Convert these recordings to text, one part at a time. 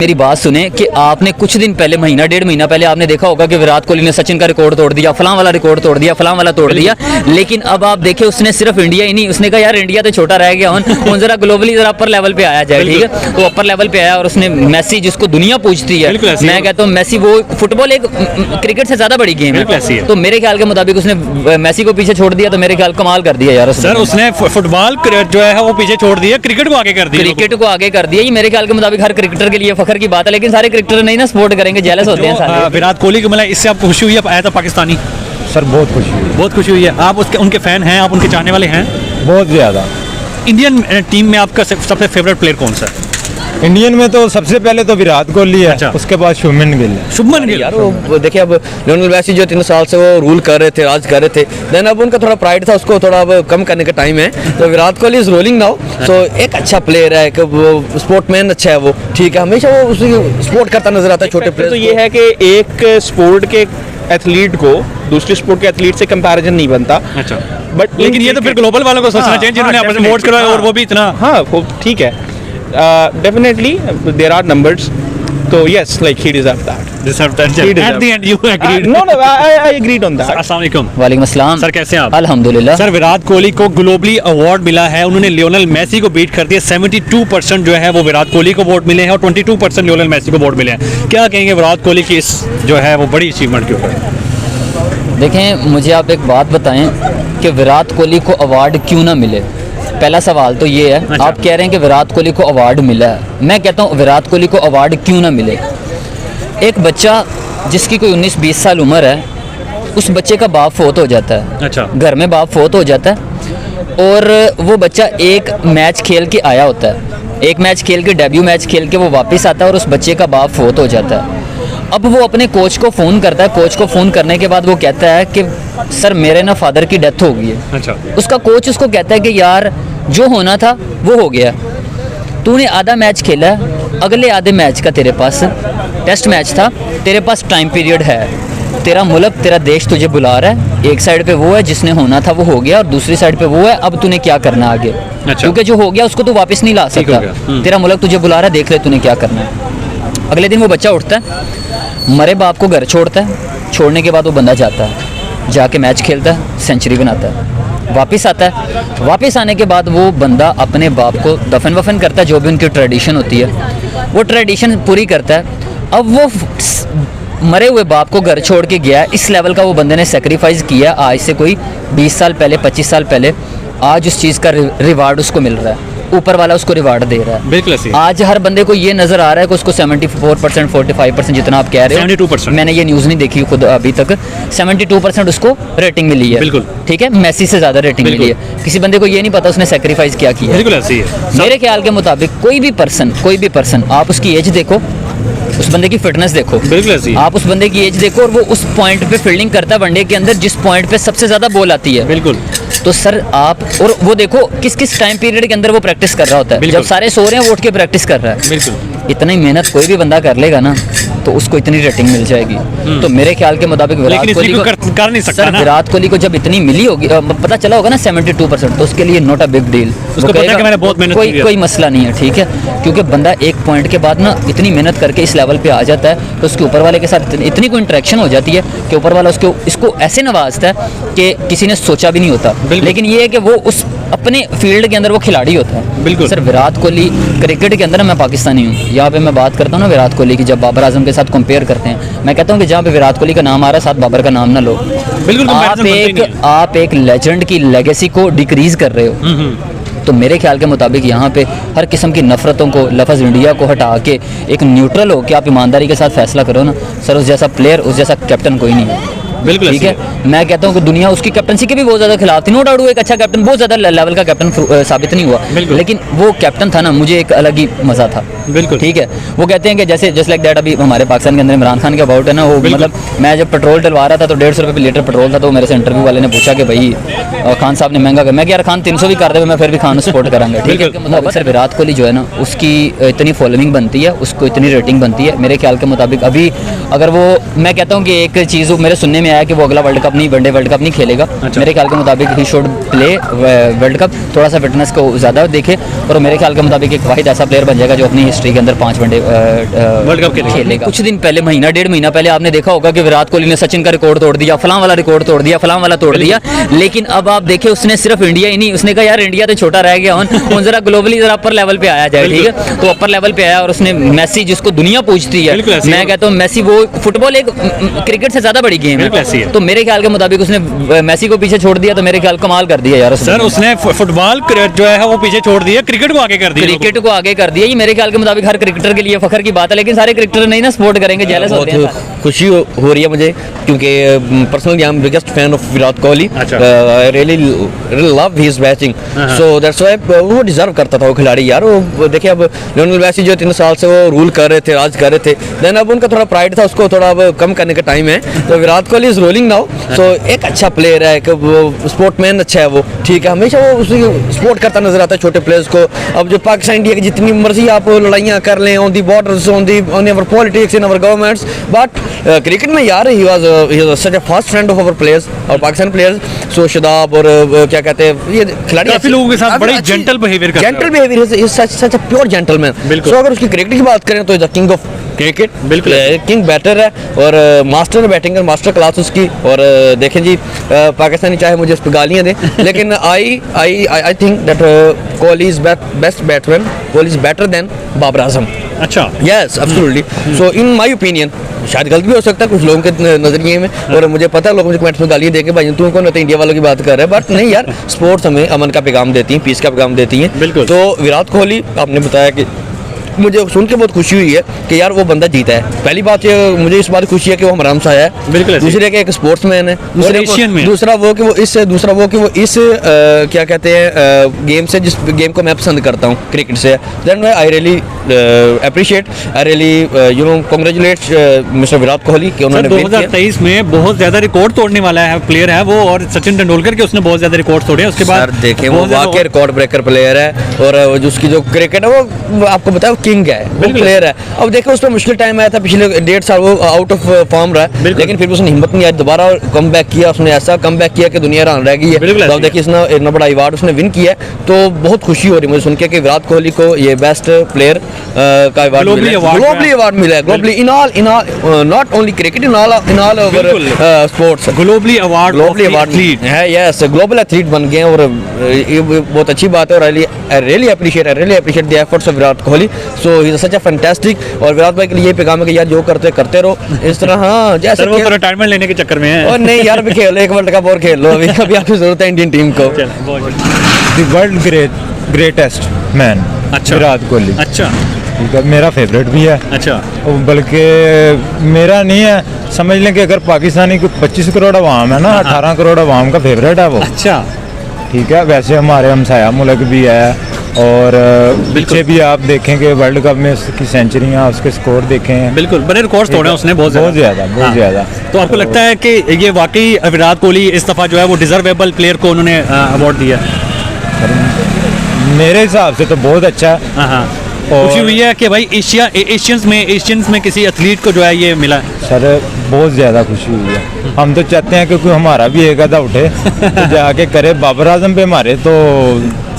मेरी बात सुने कि आपने कुछ दिन पहले, महीना डेढ़ महीना पहले आपने देखा होगा कि विराट कोहली ने सचिन का रिकॉर्ड तोड़ दिया, फलां वाला रिकॉर्ड तोड़ दिया, फलां वाला तोड़ दिया। लेकिन अब आप देखें, उसने सिर्फ इंडिया ही नहीं, उसने कहा यार इंडिया तो छोटा रह गया, उन जरा ग्लोबली जरा अपर लेवल पे आया जाए। ठीक है, तो अपर लेवल पे आया और उसने मेसी, जिसको दुनिया पूछती है, मैं कहता हूँ मेसी, वो फुटबॉल एक क्रिकेट से ज्यादा बड़ी गेम है, तो मेरे ख्याल के मुताबिक उसने मेसी को पीछे छोड़ दिया, तो मेरे ख्याल कमाल कर दिया यार सर। उसने फुटबॉल जो है वो पीछे छोड़ दिया, क्रिकेट को आगे कर दिया, क्रिकेट को आगे कर दिया। ये मेरे ख्याल के मुताबिक हर क्रिकेटर के लिए फखर की बात है, लेकिन सारे क्रिकेटर नहीं ना सपोर्ट करेंगे, जेलस होते हैं सारे। विराट कोहली को मिला, इससे आपको खुशी हुई? आया था पाकिस्तानी सर, बहुत खुशी हुई, बहुत खुशी हुई है। आप उसके उनके फैन हैं, आप उनके चाहने वाले हैं? बहुत ज़्यादा। इंडियन टीम में आपका सबसे फेवरेट प्लेयर कौन सा है? इंडियन में तो सबसे पहले तो विराट कोहली है। अच्छा। उसके बाद शुभमन गिल है। शुभमन गिल यार, वो देखिए, अब लियोनेल मेसी जो 3 साल से वो रूल कर रहे थे, राज कर रहे थे, देन अब उनका थोड़ा प्राइड था, उसको थोड़ा अब कम करने का टाइम है। तो Virat Kohli is rolling now, so एक अच्छा प्लेयर है, वो स्पोर्टमैन अच्छा है, वो ठीक है, हमेशा वो उसकी सपोर्ट करता नजर आता है छोटे प्लेयर। तो ये है कि एक स्पोर्ट के एथलीट को दूसरे स्पोर्ट के एथलीट से कंपैरिजन नहीं बनता। अच्छा, बट लेकिन ये तो फिर ग्लोबल वालों को सोचना चाहिए, जिन्होंने आपस में वोट करवाया और वो भी इतना। हाँ, वो ठीक है, डेफिनेटली देयर आर नंबर्स, तो yes, like he deserve that. At the end you agreed? No no, I agreed on that. अस्सलाम वालेकुम। वालेकुम अस्सलाम सर, कैसे हैं आप? अल्हम्दुलिल्लाह। सर, विराट कोहली को ग्लोबली अवार्ड मिला है, उन्होंने लियोनेल मेसी को बीट कर दिया। 72% जो है वो विराट कोहली को वोट मिले हैं और 22% लियोनेल मेसी को वोट मिले हैं। क्या कहेंगे विराट कोहली की इस जो है वो बड़ी अचीवमेंट के ऊपर? देखें, मुझे आप एक बात बताएं कि विराट कोहली को अवार्ड क्यों ना मिले। पहला सवाल तो ये है। अच्छा। आप कह रहे हैं कि विराट कोहली को अवार्ड मिला है, मैं कहता हूँ विराट कोहली को अवार्ड क्यों ना मिले। एक बच्चा जिसकी कोई 19-20 साल उम्र है, उस बच्चे का बाप फोत हो जाता है। अच्छा। घर में बाप फोत हो जाता है और वो बच्चा एक मैच खेल के आया होता है, एक मैच खेल के, डेब्यू मैच खेल के वो वापस आता है और उस बच्चे का बाप फोत हो जाता है। अब वो अपने कोच को फ़ोन करता है, कोच को फ़ोन करने के बाद वो कहता है कि सर मेरे ना फादर की डेथ हो गई है। अच्छा। उसका कोच उसको कहता है कि यार जो होना था वो हो गया, तूने आधा मैच खेला है, अगले आधे मैच का तेरे पास टेस्ट मैच था, तेरे पास टाइम पीरियड है, तेरा मुल्क, तेरा देश तुझे बुला रहा है। एक साइड पे वो है जिसने होना था वो हो गया और दूसरी साइड पे वो है, अब तूने क्या करना आगे। अच्छा। क्योंकि जो हो गया उसको तू वापस नहीं ला सकता, तेरा मुल्क तुझे बुला रहा है, देख ले तूने क्या करना है। अगले दिन वो बच्चा उठता है, मरे बाप को घर छोड़ता है, छोड़ने के बाद वो बंदा जाता है, जाके मैच खेलता है, सेंचुरी बनाता है, वापस आता है। वापस आने के बाद वो बंदा अपने बाप को दफन वफन करता है, जो भी उनकी ट्रेडिशन होती है वो ट्रेडिशन पूरी करता है। अब वो मरे हुए बाप को घर छोड़ के गया, इस लेवल का वो बंदे ने सेक्रीफाइस किया आज से कोई 20 साल पहले, 25 साल पहले। आज उस चीज़ का रिवार्ड उसको मिल रहा है, ऊपर वाला उसको रिवार्ड दे रहा है। बिल्कुल सही। आज हर बंदे को ये नज़र आ रहा है कि उसको 74%, 45% जितना आप कह रहे हो, 72%। मैंने ये न्यूज़ नहीं देखी खुद अभी तक, 72% उसको रेटिंग मिली है। बिल्कुल। ठीक है, मेसी से ज़्यादा रेटिंग मिली है। किसी बंदे को ये नहीं पता उसने सेक्रीफाइस क्या किया। बिल्कुल ऐसे ही है। मेरे ख्याल के मुताबिक कोई भी पर्सन आप उसकी एज देखो, उस बंदे की फिटनेस देखो, बिल्कुल ऐसे ही है। आप उस बंदे की एज देखो और वो उस पॉइंट पे फील्डिंग करता है वनडे के अंदर जिस पॉइंट पे सबसे ज़्यादा बॉल आती है। बिल्कुल। तो सर आप, और वो देखो किस किस टाइम पीरियड के अंदर वो प्रैक्टिस कर रहा होता है। जब सारे सो रहे हैं वो उठ के प्रैक्टिस कर रहा है। बिल्कुल। इतनी मेहनत कोई भी बंदा कर लेगा ना तो उसको इतनी रेटिंग मिल जाएगी। तो मेरे ख्याल के मुताबिक विराट कोहली को कर नहीं सकता सर, ना। विराट कोहली को जब इतनी मिली होगी, पता चला होगा ना 72%, तो उसके लिए नॉट अ बिग डील। उसको पता है कि मैंने बहुत मेहनत की है। कोई मसला नहीं है, ठीक है, क्योंकि बंदा एक पॉइंट के बाद ना इतनी मेहनत करके इस लेवल पे आ जाता है तो उसके ऊपर वाले के साथ इतनी कोई इंटरेक्शन हो जाती है कि ऊपर वाला इसको ऐसे नवाजता है कि किसी ने सोचा भी नहीं होता। लेकिन ये है कि वो उस अपने फील्ड के अंदर वो खिलाड़ी होता है। बिल्कुल। सर, विराट कोहली क्रिकेट के अंदर मैं पाकिस्तानी हूँ, यहाँ पे मैं बात करता हूँ ना विराट कोहली की, जब बाबर आजम के साथ कंपेयर करते हैं, मैं कहता हूँ कि जहाँ पे विराट कोहली का नाम आ रहा है साथ बाबर का नाम ना लो। बिल्कुल। आप एक लेजेंड की लेगेसी को डिक्रीज कर रहे हो। तो मेरे ख्याल के मुताबिक यहाँ पे हर किस्म की नफरतों को, लफ्ज़ इंडिया को हटा के एक न्यूट्रल हो कि आप ईमानदारी के साथ फैसला करो ना। सर, उस जैसा प्लेयर, उस जैसा कैप्टन कोई नहीं है। बिल्कुल ठीक है, मैं कहता हूँ कि दुनिया उसकी कैप्टनसी के भी बहुत ज़्यादा खिलाफ थी, नो डाउट वो एक अच्छा कैप्टन, बहुत ज़्यादा लेवल का कैप्टन साबित नहीं हुआ, लेकिन वो कैप्टन था ना, मुझे एक अलग ही मज़ा था। बिल्कुल। ठीक है, वो कहते हैं कि जैसे जस्ट लाइक दैट अभी हमारे पाकिस्तान के अंदर इमरान खान के अबाउट है ना, वो मतलब मैं जब पेट्रोल डलवा रहा था तो 150 रुपये लीटर पेट्रोल था, तो मेरे से इंटरव्यू वाले ने पूछा कि भाई खान साहब ने महंगा कर, मैं कि यार खान 300 भी कर दे, मैं फिर भी खान सपोर्ट करांगा। ठीक है, मतलब सर विराट कोहली जो है ना, उसकी इतनी फॉलोइंग बनती है, उसको इतनी रेटिंग बनती है। मेरे ख्याल के मुताबिक अभी अगर वो, मैं कहता हूँ कि एक चीज़ मेरे सुनने में आया कि वो अगला वर्ल्ड कप नहीं, वनडे वर्ल्ड कप नहीं खेलेगा। मेरे ख्याल के मुताबिक he should play world cup, थोड़ा सा फिटनेस को ज़्यादा देखे, और मेरे ख्याल के मुताबिक एक वाहिद ऐसा प्लेयर बन जाएगा जो अपनी हिस्ट्री के अंदर 5 वनडे वर्ल्ड कप खेलेगा। कुछ दिन पहले, महीना 1.5 महीना पहले आपने देखा होगा कि विराट कोहली ने सचिन का रिकॉर्ड तोड़ दिया, फलां वाला रिकॉर्ड तोड़ दिया, फलां वाला तोड़ दिया। लेकिन अब आप देखें, उसने सिर्फ इंडिया ही नहीं, उसने कहा यार इंडिया तो छोटा रह गया, उन जरा ग्लोबली जरा अपर लेवल पे आया जाए, ठीक है। तो अपर लेवल पे आया और उसने मेसी, जिसको दुनिया पूछती है, मैं कहता हूँ मेसी, वो फुटबॉल एक क्रिकेट से ज्यादा बड़ी गेम है, तो मेरे ख्याल के मुताबिक उसने मेसी को पीछे छोड़ दिया, तो मेरे ख्याल कमाल कर दिया यार सर। उसने फुटबॉल जो है वो पीछे छोड़ दिया, क्रिकेट को आगे कर दिया, क्रिकेट को आगे कर दिया। ये मेरे ख्याल के मुताबिक हर क्रिकेटर के लिए फखर की बात है, लेकिन सारे क्रिकेटर नहीं ना सपोर्ट करेंगे, जेलस होते हैं। खुशी हो रही है मुझे, क्योंकि personally I am biggest fan of Virat Kohli. I really love his batting, so that's why वो डिजर्व करता था वो खिलाड़ी यार। वो देखिए, अब लियोनेल मेसी जो 3 साल से वो रूल कर रहे थे, राज कर रहे थे, देन अब उनका थोड़ा प्राइड था, उसको थोड़ा अब कम करने का टाइम है। तो Virat Kohli is rolling now, so एक अच्छा प्लेयर है, एक स्पोर्टमैन अच्छा है वो, ठीक है, हमेशा वो उसी सपोर्ट करता नजर आता है छोटे प्लेयर्स को। अब जो पाकिस्तान इंडिया की जितनी मर्जी आप लड़ाइयाँ कर लें on the borders, on our politics, in our governments, but cricket में यार he was such a fast friend of our players और पाकिस्तान प्लेयर्स। सो शदाब और क्या कहते हैं, ये खिलाड़ी काफी लोगों के साथ बड़े जेंटल बिहेवियर करता है, gentle behaviour is such a pure gentleman. So अगर उसकी क्रिकेट की बात करें तो द किंग ऑफ क्रिकेट, बिल्कुल किंग बैटर है और मास्टर बैटिंग है, मास्टर क्लास उसकी। और देखें जी, पाकिस्तानी चाहे मुझे इस पर गालियाँ दें, लेकिन I think that Kohli is best batsman, Kohli is better than Babar Azam. अच्छा, yes absolutely. So in my opinion, शायद गलत भी हो सकता है कुछ लोगों के नजरिए में, और मुझे पता है लोग मुझे कमेंट्स में गालियाँ देंगे, भाई तू कौन होता है इंडिया वालों की बात कर रहा है, बट नहीं यार, स्पोर्ट्स हमें अमन का पैगाम देती हैं, पीस का पैगाम देती हैं। बिल्कुल। तो विराट कोहली, आपने बताया कि मुझे सुन के बहुत खुशी हुई है कि यार वो बंदा जीता है। पहली बात ये मुझे इस बात खुशी है कि वो हमारा हमसा है, बिल्कुल। दूसरे के एक स्पोर्ट्समैन है, दूसरा वो कि वो इस क्या कहते हैं गेम से, जिस गेम को मैं पसंद करता हूँ क्रिकेट से, then I really appreciate, I really you know congratulate mister Virat Kohli कि उन्होंने 2023 में बहुत ज्यादा रिकॉर्ड तोड़ने वाला है प्लेयर है वो, और सचिन तेंदुलकर के उसने बहुत ज्यादा रिकॉर्ड तोड़े। उसके बाद देखें वो वाकई रिकॉर्ड ब्रेकर प्लेयर है, और उसकी जो क्रिकेट है वो आपको बताया किंग है, वो प्लेयर है। अब देखो उस पर मुश्किल टाइम आया था पिछले 1.5 साल, वो आउट ऑफ फॉर्म रहा है, लेकिन फिर भी उसने हिम्मत नहीं आई, दोबारा कम बैक किया, उसने ऐसा कम बैक किया कि दुनिया हैरान रह गई है। तो अब देखिए इसने इतना बड़ा अवार्ड उसने विन किया है, तो बहुत खुशी हो रही है मुझे सुन के कि विराट कोहली को ये बेस्ट प्लेयर का अवार्ड ग्लोबली अवार्ड मिला है, globally in all not only cricket, in all over sports, globally award है। यस, ग्लोबल एथलीट बन गए, और ये बहुत अच्छी बात है, और आई really appreciate the efforts of Virat Kohli. So he is such a fantastic, और विराट भाई के लिए ये पैगाम है कि यार जो करते रहो इस तरह। हाँ, जैसे वो तो रिटायरमेंट लेने के चक्कर में है, और नहीं यार, अभी खेलो, एक वर्ल्ड कप और खेल लो, अभी आपकी जरूरत है इंडियन टीम को। द वर्ल्ड ग्रेटेस्ट मैन, अच्छा, विराट कोहली। अच्छा, मेरा फेवरेट भी है। अच्छा, बल्कि मेरा नहीं है, समझ लें कि अगर पाकिस्तानी को 25 करोड़ अवाम है ना, 18 करोड़ अवाम का फेवरेट है वो। अच्छा, ठीक है। वैसे हमारे हमसाया मुल्क भी है, और पीछे भी आप देखेंगे वर्ल्ड कप में उसकी सेंचुरियाँ, उसके स्कोर देखे हैं, बिल्कुल बड़े रिकॉर्ड्स तोड़े उसने बहुत ज़्यादा। तो आपको लगता है कि ये वाकई विराट कोहली इस दफ़ा जो है वो डिजर्वेबल प्लेयर को उन्होंने अवार्ड दिया? मेरे हिसाब से तो बहुत अच्छा है। हाँ, खुशी हुई है कि भाई एशियंस में किसी एथलीट को जो है ये मिला। सर बहुत ज़्यादा खुशी हुई है, हम तो चाहते हैं कि कोई हमारा भी एक आधा उठे तो जाके करे। बाबर आजम पे मारे तो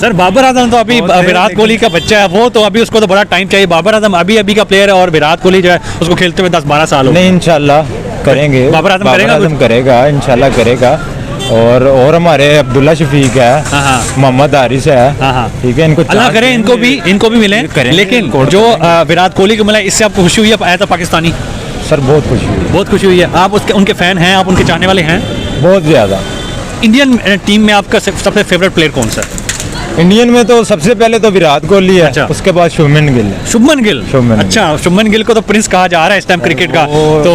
सर, बाबर आजम तो अभी विराट कोहली का बच्चा है, वो तो अभी उसको तो बड़ा टाइम चाहिए। बाबर आजम अभी का प्लेयर है, और विराट कोहली जो है उसको खेलते हुए 10-12 साल हो। नहीं, इंशाल्लाह करेंगे, बाबर आजम करेगा इंशाल्लाह करेगा। और हमारे अब्दुल्ला शफीक है, मोहम्मद हारिस है, ठीक है, इनको अल्लाह करे इनको भी मिले। लेकिन जो विराट कोहली को मिला, इससे आपको खुशी हुई है? आया था पाकिस्तानी सर, बहुत खुशी हुई है। आप उनके फैन हैं, आप उनके चाहने वाले हैं? बहुत ज़्यादा। इंडियन टीम में आपका सबसे फेवरेट प्लेयर कौन सा? इंडियन में तो सबसे पहले तो विराट कोहली है। अच्छा। उसके बाद शुभमन गिल है। अच्छा, शुभमन गिल को तो प्रिंस कहा जा रहा है इस टाइम क्रिकेट का। तो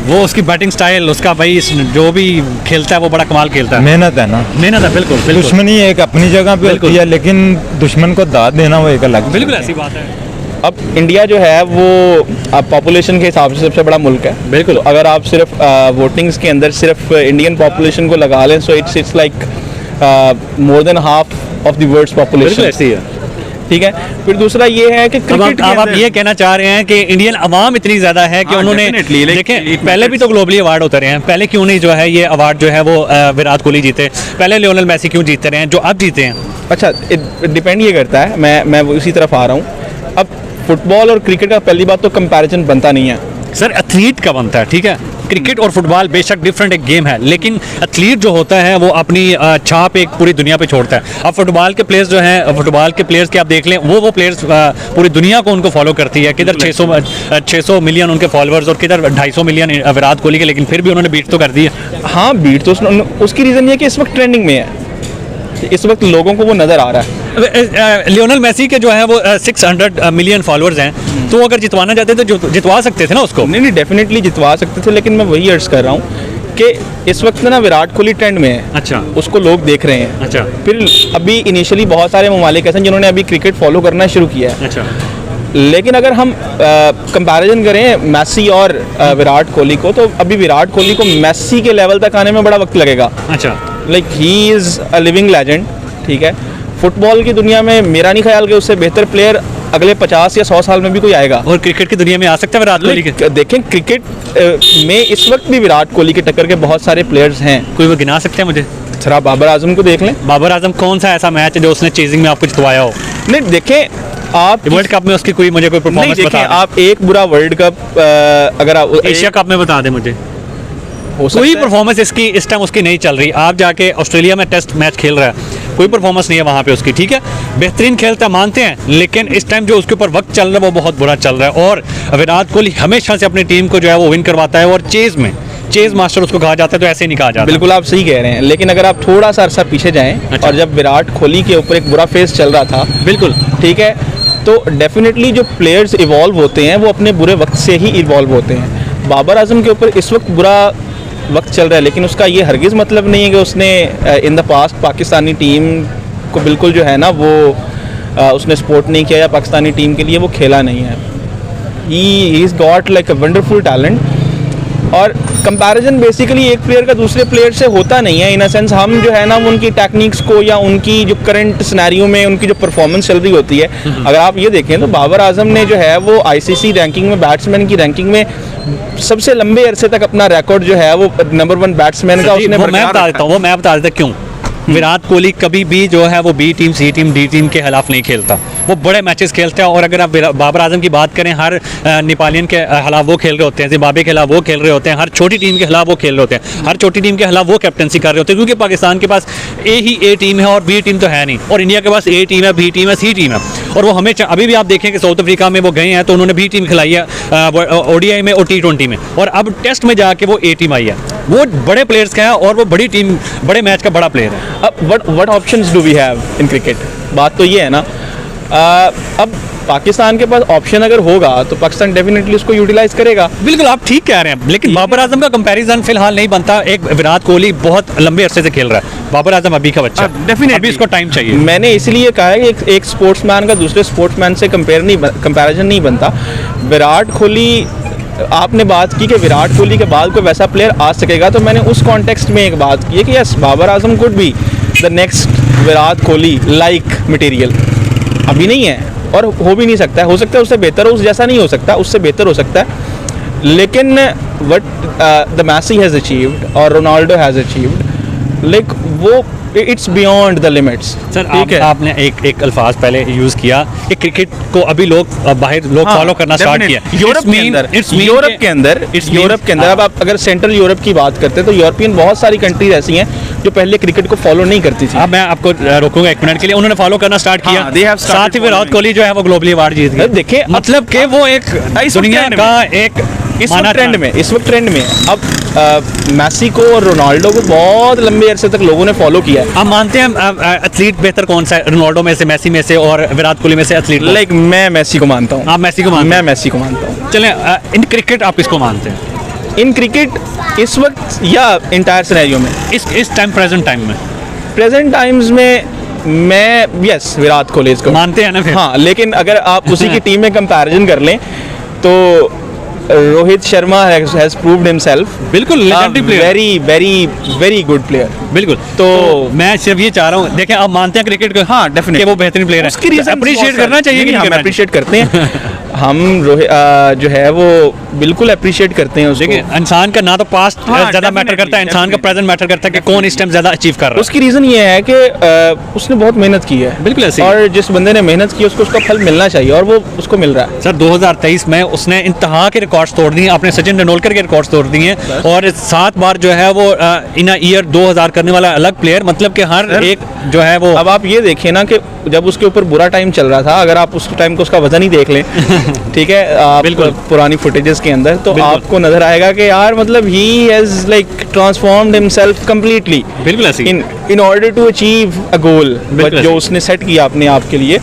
वो उसकी बैटिंग स्टाइल, उसका भाई जो भी खेलता है वो बड़ा कमाल खेलता है। मेहनत है ना, मेहनत है, बिल्कुल। दुश्मनी एक अपनी जगह पे होती है, लेकिन दुश्मन को दाद देना वो एक अलग। बिल्कुल ऐसी बात है। अब इंडिया जो है वो पॉपुलेशन के हिसाब से सबसे बड़ा मुल्क है, बिल्कुल। तो अगर आप सिर्फ वोटिंग्स के अंदर सिर्फ इंडियन पॉपुलेशन को लगा लें, so it's like more than half of the world's population. ऐसी है। ठीक है। फिर दूसरा ये है कि क्रिकेट अब आप ये कहना चाह रहे हैं कि इंडियन अवाम इतनी ज्यादा है कि हाँ, उन्होंने definitely, like, देखें पहले भी तो ग्लोबली अवार्ड होते रहे हैं, पहले क्यों नहीं जो है ये अवार्ड जो है वो विराट कोहली जीते, पहले लियोनेल मेसी क्यों जीतते रहे हैं जो अब जीते हैं? अच्छा, डिपेंड ये करता है, मैं उसी तरफ आ रहा हूँ। अब फुटबॉल और क्रिकेट का पहली बात तो कंपैरिजन बनता नहीं है सर, एथलीट का बनता है, ठीक है। क्रिकेट और फुटबॉल बेशक डिफरेंट एक गेम है, लेकिन एथलीट जो होता है वो अपनी छाप एक पूरी दुनिया पे छोड़ता है। अब फुटबॉल के प्लेयर्स जो हैं, फुटबॉल के प्लेयर्स के आप देख लें, वो प्लेयर्स पूरी दुनिया को उनको फॉलो करती है। किधर 600 मिलियन उनके फॉलोअर्स और किधर 250 मिलियन विराट कोहली के, लेकिन फिर भी उन्होंने बीट तो कर दी है। हाँ, बीट तो उसकी रीज़न ये कि इस वक्त ट्रेंडिंग में है, इस वक्त लोगों को वो नज़र आ रहा है। लियोनेल मेसी के जो है वो 600 मिलियन फॉलोअर्स हैं, तो अगर जितवाना चाहते थे जितवा सकते थे ना उसको। नहीं, डेफिनेटली जितवा सकते थे, लेकिन मैं वही अर्ज कर रहा हूँ कि इस वक्त ना विराट कोहली ट्रेंड में है। अच्छा, उसको लोग देख रहे हैं। अच्छा, फिर अभी इनिशियली बहुत सारे ममालिक ऐसे हैं जिन्होंने अभी क्रिकेट फॉलो करना शुरू किया है। अच्छा, लेकिन अगर हम कंपैरिजन करें मेसी और विराट कोहली को, तो अभी विराट कोहली को मेसी के लेवल तक आने में बड़ा वक्त लगेगा। अच्छा, like he is a living legend, ठीक है। फुटबॉल की दुनिया में मेरा नहीं ख्याल कि उससे बेहतर प्लेयर अगले 50 या 100 साल में भी कोई आएगा। और क्रिकेट की दुनिया में आ सकता है विराट कोहली के? देखें, क्रिकेट में इस वक्त भी विराट कोहली के टक्कर के बहुत सारे प्लेयर्स हैं। कोई वो गिना सकते हैं मुझे? सर, आप बाबर आजम को देख लें। बाबर आजम कौन सा ऐसा मैच है जो उसने चेजिंग में आपको जितवाया हो? नहीं, देखें आप वर्ल्ड कप में उसकी कोई मुझे कोई नहीं, परफॉर्मेंस देखें बता दें। आप एक बुरा वर्ल्ड कप अगर आप एशिया कप में बता दें मुझे, हो सकता कोई है। परफॉर्मेंस इसकी इस टाइम उसकी नहीं चल रही। आप जाके ऑस्ट्रेलिया में टेस्ट मैच खेल रहा है, कोई परफॉर्मेंस नहीं है वहाँ पे उसकी, ठीक है। बेहतरीन खेलता है मानते हैं, लेकिन इस टाइम जो उसके ऊपर वक्त चल रहा है वो बहुत बुरा चल रहा है। और विराट कोहली हमेशा से अपनी टीम को जो है वो विन करवाता है, और चेज मास्टर उसको कहा जाता है, तो ऐसे नहीं कहा जाता। बिल्कुल आप सही कह रहे हैं, लेकिन अगर आप थोड़ा सा अरसा पीछे जाएं, अच्छा। और जब विराट कोहली के ऊपर एक बुरा फेज चल रहा था, बिल्कुल, ठीक है, तो डेफिनेटली जो प्लेयर्स इवॉल्व होते हैं वो अपने बुरे वक्त से ही इवॉल्व होते हैं। बाबर आजम के ऊपर इस वक्त बुरा वक्त चल रहा है, लेकिन उसका ये हरगिज़ मतलब नहीं है कि उसने in the past Pakistani team को बिल्कुल जो है ना वो उसने सपोर्ट नहीं किया, या पाकिस्तानी टीम के लिए वो खेला नहीं है। He is got like a wonderful talent. और कंपैरिजन बेसिकली एक प्लेयर का दूसरे प्लेयर से होता नहीं है। इन अ सेंस हम जो है ना उनकी टेक्निक्स को, या उनकी जो करंट सिनेरियो में उनकी जो परफॉर्मेंस चल रही होती है, अगर आप ये देखें तो बाबर आजम ने जो है वो आईसीसी रैंकिंग में, बैट्समैन की रैंकिंग में सबसे लंबे अरसे तक अपना रिकॉर्ड जो है वो नंबर 1 बैट्समैन का उसने मैं बता देता हूँ क्यों। विराट कोहली कभी भी जो है वो बी टीम, सी टीम, डी टीम के खिलाफ नहीं खेलता, वो बड़े मैचेस खेलता है। और अगर आप बाबर आजम की बात करें, हर नेपालियन के खिलाफ वो खेल रहे होते हैं, जिम्बाब्वे के खिलाफ वो खेल रहे होते हैं, हर छोटी टीम के खिलाफ वो खेल रहे होते हैं, हर छोटी टीम के खिलाफ वो कैप्टनसी कर रहे होते हैं, क्योंकि पाकिस्तान के पास ए टीम है और बी टीम तो है नहीं, और इंडिया के पास ए टीम है, बी टीम है, सी टीम है। और वो हमें अभी भी आप देखें कि साउथ अफ्रीका में वो गए हैं तो उन्होंने बी टीम खिलाई है ओडीआई में और T20 में, और अब टेस्ट में जाके वो ए टीम आई है। वो बड़े प्लेयर्स का है और वो बड़ी टीम, बड़े मैच का बड़ा प्लेयर है। अब what options do we have in cricket? बात तो ये है ना, अब पाकिस्तान के पास ऑप्शन अगर होगा तो पाकिस्तान डेफिनेटली उसको यूटिलाइज करेगा। बिल्कुल आप ठीक कह रहे हैं, लेकिन बाबर आजम का कंपैरिजन फिलहाल नहीं बनता। एक विराट कोहली बहुत लंबे अरसे से खेल रहा है, बाबर आजम अभी का बच्चा, अभी इसको टाइम चाहिए। मैंने इसलिए कहा है कि एक स्पोर्ट्समैन का दूसरे स्पोर्ट्समैन से कंपैरिजन नहीं बनता। विराट कोहली, आपने बात की कि विराट कोहली के बाद कोई वैसा प्लेयर आ सकेगा, तो मैंने उस कॉन्टेक्स्ट में एक बात की है कि yes, Babar Azam could be the next Virat Kohli like material. अभी नहीं है और हो भी नहीं सकता है, हो सकता है उससे बेहतर हो, उस जैसा नहीं हो सकता, उससे बेहतर हो सकता है। लेकिन what the Messi has achieved और रोनाल्डो हैज़ अचीव्ड, लाइक वो it's beyond the limits. Sir आपने एक अल्फाज पहले यूज किया कि क्रिकेट को अभी लोग बाहर फॉलो करना स्टार्ट किया। यूरोप के अंदर अब आप अगर सेंट्रल यूरोप की बात करते हैं तो यूरोपियन बहुत सारी कंट्रीज ऐसी हैं जो पहले क्रिकेट को फॉलो नहीं करती थी। मैं आपको रोकूंगा एक मिनट के लिए, उन्होंने फॉलो करना स्टार्ट किया, साथ ही विराट कोहली जो है वो ग्लोबली अवार्ड जीत गए। देखिए मतलब कि वो एक दुनिया का एक इस वक्त ट्रेंड में अब मेसी को और रोनाल्डो को बहुत लंबे अरसे तक लोगों ने फॉलो किया है। आप मानते हैं एथलीट बेहतर कौन सा है, रोनाल्डो में से, मेसी में से और विराट कोहली में से एथलीट? लाइक मैं मेसी को मानता हूँ। आप मेसी को मानते हैं? मैं मेसी को मानता हूँ। चलें, इन क्रिकेट आप किसको मानते हैं? इन क्रिकेट इस वक्त या इंटायर सिनेरियो में, इस टाइम, प्रेजेंट टाइम्स में मैं यस विराट कोहली को मानते हैं ना फिर? हाँ, लेकिन अगर आप उसी की टीम में कंपैरिजन कर लें तो Rohit Sharma has proved himself बिल्कुल legendary player। very good player। बिल्कुल। तो मैं सिर्फ ये चाह रहा हूँ, देखें आप मानते हैं क्रिकेट को, हाँ डेफिनेटली कि वो बेहतरीन प्लेयर है, उसकी रीजन अप्रिशिएट करना चाहिए कि नहीं हम करना अप्रिशिएट करते हैं हम रोहित जो है वो बिल्कुल अप्रिशिएट करते हैं उसको। देखिए इंसान का ना तो पास्ट हाँ, ज़्यादा मैटर करता है, इंसान का प्रेजेंट मैटर करता है कि कौन इस टाइम ज़्यादा अचीव कर रहा है। उसकी रीज़न ये है कि उसने बहुत मेहनत की है। बिल्कुल ऐसे ही। और जिस बंदे ने मेहनत की उसको उसका फल मिलना चाहिए और वो उसको मिल रहा है। सर 2023 में उसने इंतहा के रिकॉर्ड्स तोड़ दिए, अपने सचिन तेंदुलकर के रिकॉर्ड्स तोड़ दिए हैं, और 7 बार जो है वो इन अ ईयर 2000 करने वाला अलग प्लेयर, मतलब कि हर एक जो है वो। अब आप ये देखिए ना कि जब उसके ऊपर बुरा टाइम चल रहा था, अगर आप उस टाइम को उसका वजन ही देख लें ठीक है, आप बिल्कुल। पुरानी फुटेजेस के अंदर, तो आपको नजर आएगा कि यार मतलब he has like transformed himself completely. बिल्कुल ऐसे ही। In order to achieve a goal बिल्कुल जो उसने सेट किया अपने आप के लिए,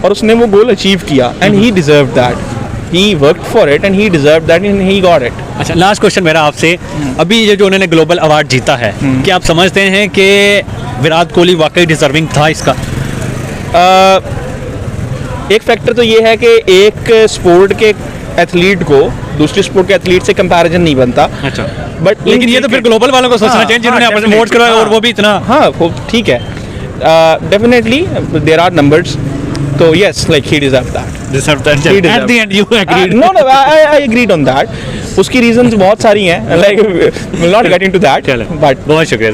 और उसने वो गोल अचीव किया and he deserve that, he worked for it and he deserved that and he got it। अच्छा लास्ट क्वेश्चन मेरा आपसे, अभी ये जो उन्होंने ग्लोबल अवार्ड जीता है, क्या आप समझते हैं कि विराट कोहली वाकई डिजर्विंग था इसका? एक फैक्टर तो ये है कि एक स्पोर्ट के एथलीट को दूसरे स्पोर्ट के एथलीट से कंपैरिजन नहीं बनता। अच्छा बट लेकिन ये तो फिर ग्लोबल वालों को सोचना चाहिए जिन्होंने आपस में वोट करवाया और वो भी इतना। हाँ वो ठीक है, डेफिनेटली देयर आर नंबर्स, तो yes like he deserve that. At the end you agreed। No, I agreed on that। उसकी रीजंस बहुत सारी हैं, like we'll not get into that, चलो but बहुत शुक्रिया।